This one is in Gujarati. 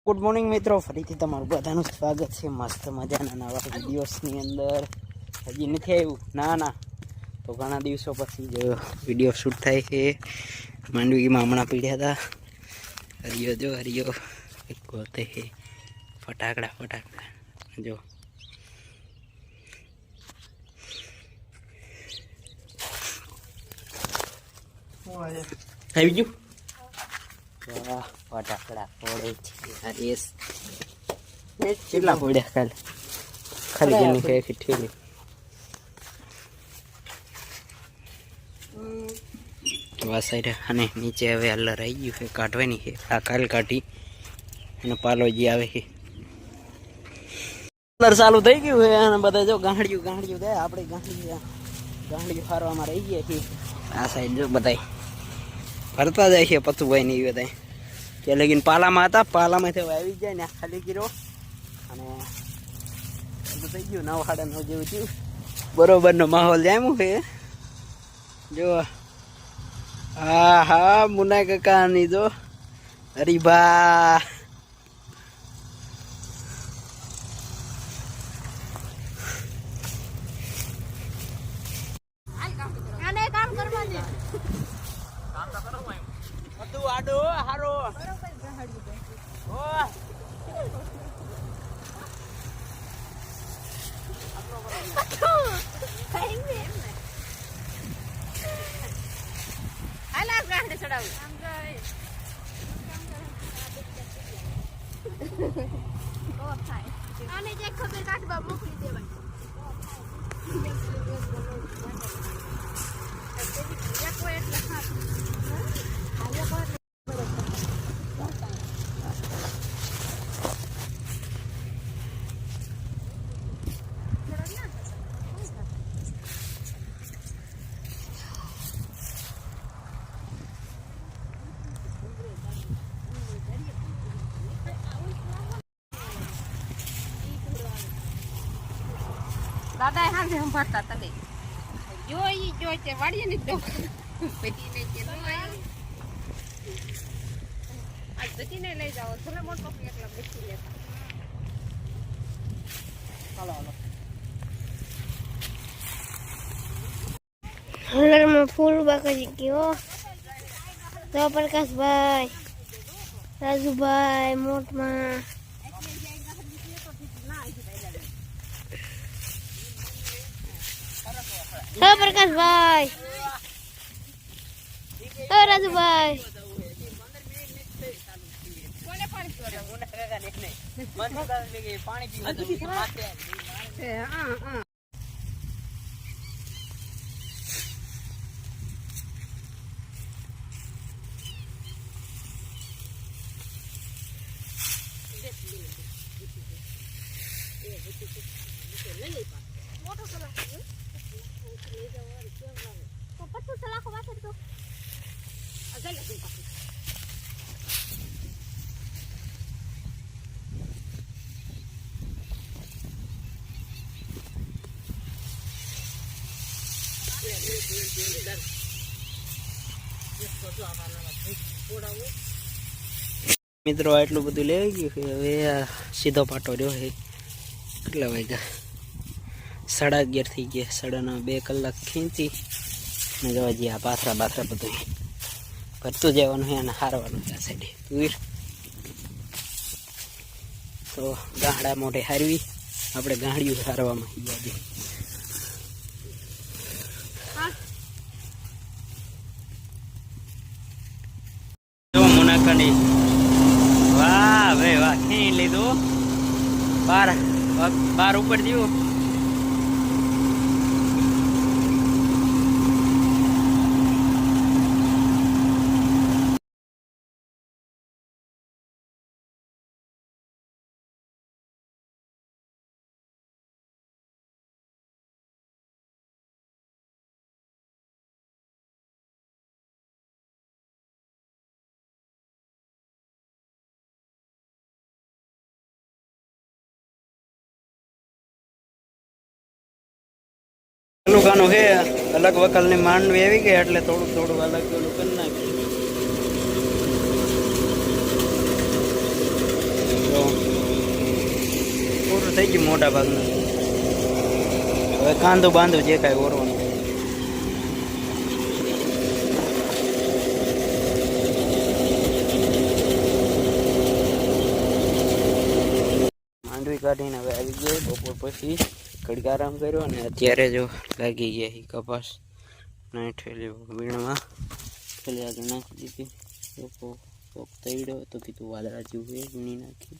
ગુડ મોર્નિંગ મિત્રો, ફરીથી તમારું બધાનું સ્વાગત છે મસ્ત મજાના નવા વિડીયોસની અંદર. હજી નથી આવ્યું ના તો ઘણા દિવસો પછી જ વિડીયો શૂટ થાય છે. માંડવીમાં હમણાં પીડ્યા હતા. હરિયો એક ગોતે છે ફટાકડા જો આવી ગયું. વાહ, ફટાકડા ફોડે છે. રેસ કેટલા ફોડ્યા ખાલી જેની છે ઠેલી. વાસાઈ અને નીચે હવે અલ્લર આવી ગયું છે, કાઢવાની છે. આ કાલ કાઢી અને પાલોજી આવે છે. અલ્લર ચાલુ થઈ ગયું છે અને બધા જો ગાંઠિયું થાય. આપણે ગાંઠિયું ફારવામાં રહી ગયા છીએ. આ સાઈડ જો બધા ફરતા જાય છે. પતુભાઈ ની બધા કે લગીન પાલામાં હતા, પાલામાંથી આવી જાય ને ખાલી ગીરો અને થઈ ગયું 9 સાડા 9 જેવું થયું. બરોબરનો માહોલ જામ્યું છે જો. હા મુના કાકાની જો હરીભા આડો હારો આને જે ખબર કાઢવા મોકલી દેવાય. દાદા હાથે સંભાળતા તને જોઈ છે વાડીએ ને તો પેટીને કે ન આવ્યો. આજ પેટીને લઈ જાઓ. થોડા મોટો એકલા બેસી લેતા. હાલો હલરમાં ફૂલ બાકી ગયો તો પ્રકાશભાઈ, રાજુભાઈ, મોટમાં પ્રકાશભાઈ, રાજુભાઈ પાણી પીવા મિત્રો આટલું બધું લેવાઈ ગયું છે. હવે સીધો પાટો રહ્યો છે. કેટલા વાગ્યા? 11:30 થઈ ગયા. 2.5 કલાક ખેંચી ને જવા જઈએ. આ પાથરા બધું ભરતું જવાનું છે અને હારવાનું છે. આ સાઈડે તુર તો ગાંડા મોઢે હારવી આપણે ગાંડિયું હારવામાં યાદી. મુનાકાની વાહ ભાઈ વાહ, ખેંચી લીધું. બાર ઉપર દીધું. ગાનું છે અલગ વકલ ની માંડવી આવી ગઈ એટલે થોડું અલગ પેલું કરી નાખ્યું. થઈ ગયું મોટા ભાગનું. હવે કાંદો બાંધો જે કાંઈ ઓરવાનું. માંડવી કાઢીને હવે આવી ગયો બપોર પછી ઘડીક આરામ કર્યો અને અત્યારે જો લાગી ગયા એ કપાસ નાઠેલી વીણમાં પેલી આગળ નાખી દીધી લોકો તૈડ્યો તો કીધું વાદળા જેવું વીણી નાખી.